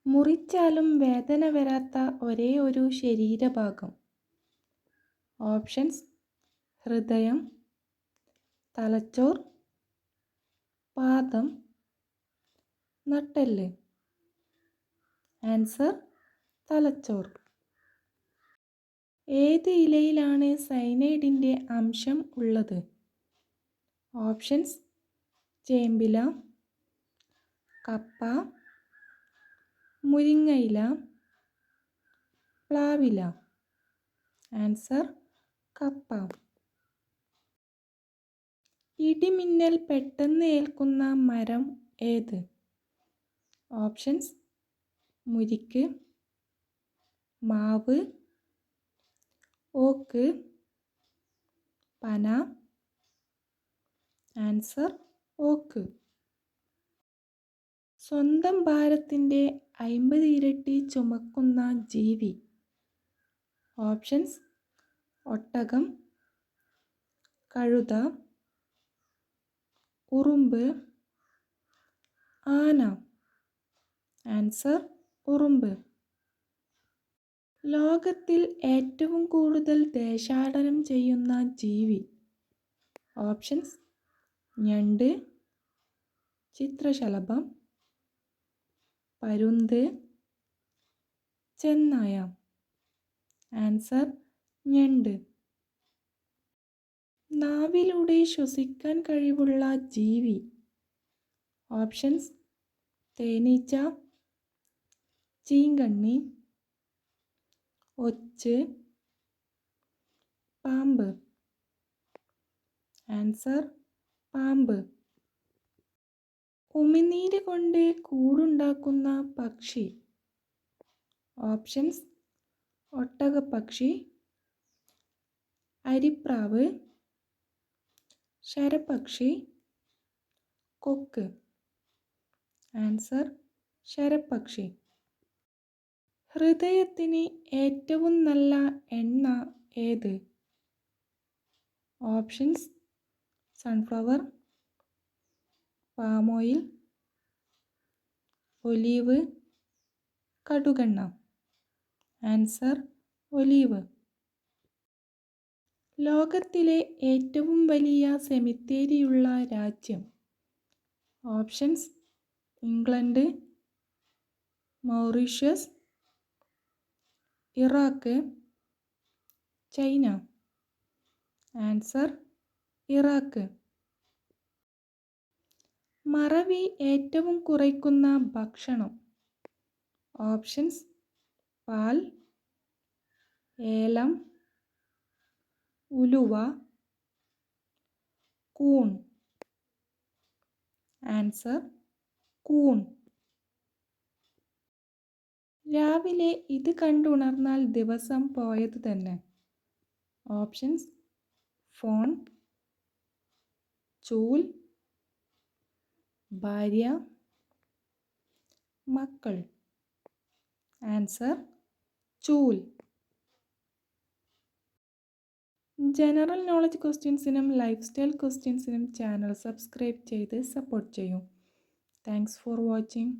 മുറിച്ചാലും വേദന വരാത്ത ഒരേ ഒരു ശരീരഭാഗം. ഓപ്ഷൻസ്: ഹൃദയം, തലച്ചോർ, പാദം, നട്ടെല്ല്. ആൻസർ: തലച്ചോർ. ഏത് ഇലയിലാണ് സയനൈഡിൻ്റെ അംശം ഉള്ളത്? ഓപ്ഷൻസ്: ചേമ്പില, കപ്പ, മുരിങ്ങയില, പ്ലാവില. ആൻസർ: കപ്പ. ഇടിമിന്നൽ പെട്ടെന്ന് ഏൽക്കുന്ന മരം ഏത്? ഓപ്ഷൻസ്: മുരിക്ക്, മാവ്, ഓക്ക്, പന. ആൻസർ: ഓക്ക്. സ്വന്തം ഭാരത്തിൻ്റെ 50 ഇരട്ടി ചുമക്കുന്ന ജീവി. ഓപ്ഷൻസ്: ഒട്ടകം, കഴുത, ഉറുമ്പ്, ആന. ആൻസർ: ഉറുമ്പ്. ലോകത്തിൽ ഏറ്റവും കൂടുതൽ ദേശാടനം ചെയ്യുന്ന ജീവി. ഓപ്ഷൻസ്: ഞണ്ട്, ചിത്രശലഭം, പരുന്ത്, ചെന്നായ. ആൻസർ: ഞണ്ട്. നാവിലൂടെ ശ്വസിക്കാൻ കഴിവുള്ള ജീവി. ഓപ്ഷൻസ്: തേനീച്ച, ചീങ്കണ്ണി, ഒച്ച്, പാമ്പ്. ആൻസർ: പാമ്പ്. ഉമിനീര് കൊണ്ട് കൂടുണ്ടാക്കുന്ന പക്ഷി. ഓപ്ഷൻസ്: ഒട്ടകപ്പക്ഷി, അരിപ്രാവ്, ശരപക്ഷി, കൊക്ക്. ആൻസർ: ശരപക്ഷി. ഹൃദയത്തിന് ഏറ്റവും നല്ല എണ്ണ ഏത്? Options: sunflower, palm oil, olive, കടുകെണ്ണ. Answer: olive. ലോകത്തിലെ ഏറ്റവും വലിയ സെമിത്തേരിയുള്ള രാജ്യം. Options: England, Mauritius, Iraq, China. Answer: Iraq. മറവി ഏറ്റവും കുറയ്ക്കുന്ന ഭക്ഷണം. ഓപ്ഷൻസ്: പാൽ, ഏലം, ഉലുവ, കൂൺ. ആൻസർ: കൂൺ. രാവിലെ ഇത് കണ്ടുണർന്നാൽ ദിവസം പോയത് തന്നെ. ഓപ്ഷൻസ്: ഫോൺ, ചൂൽ, ഭാര്യ, മക്കൾ. ആൻസർ: ചൂൽ. ജനറൽ നോളജ് ക്വസ്റ്റ്യൻസിനും ലൈഫ് സ്റ്റൈൽ ക്വസ്റ്റ്യൻസിനും ചാനൽ സബ്സ്ക്രൈബ് ചെയ്ത് സപ്പോർട്ട് ചെയ്യൂ. Thanks for watching.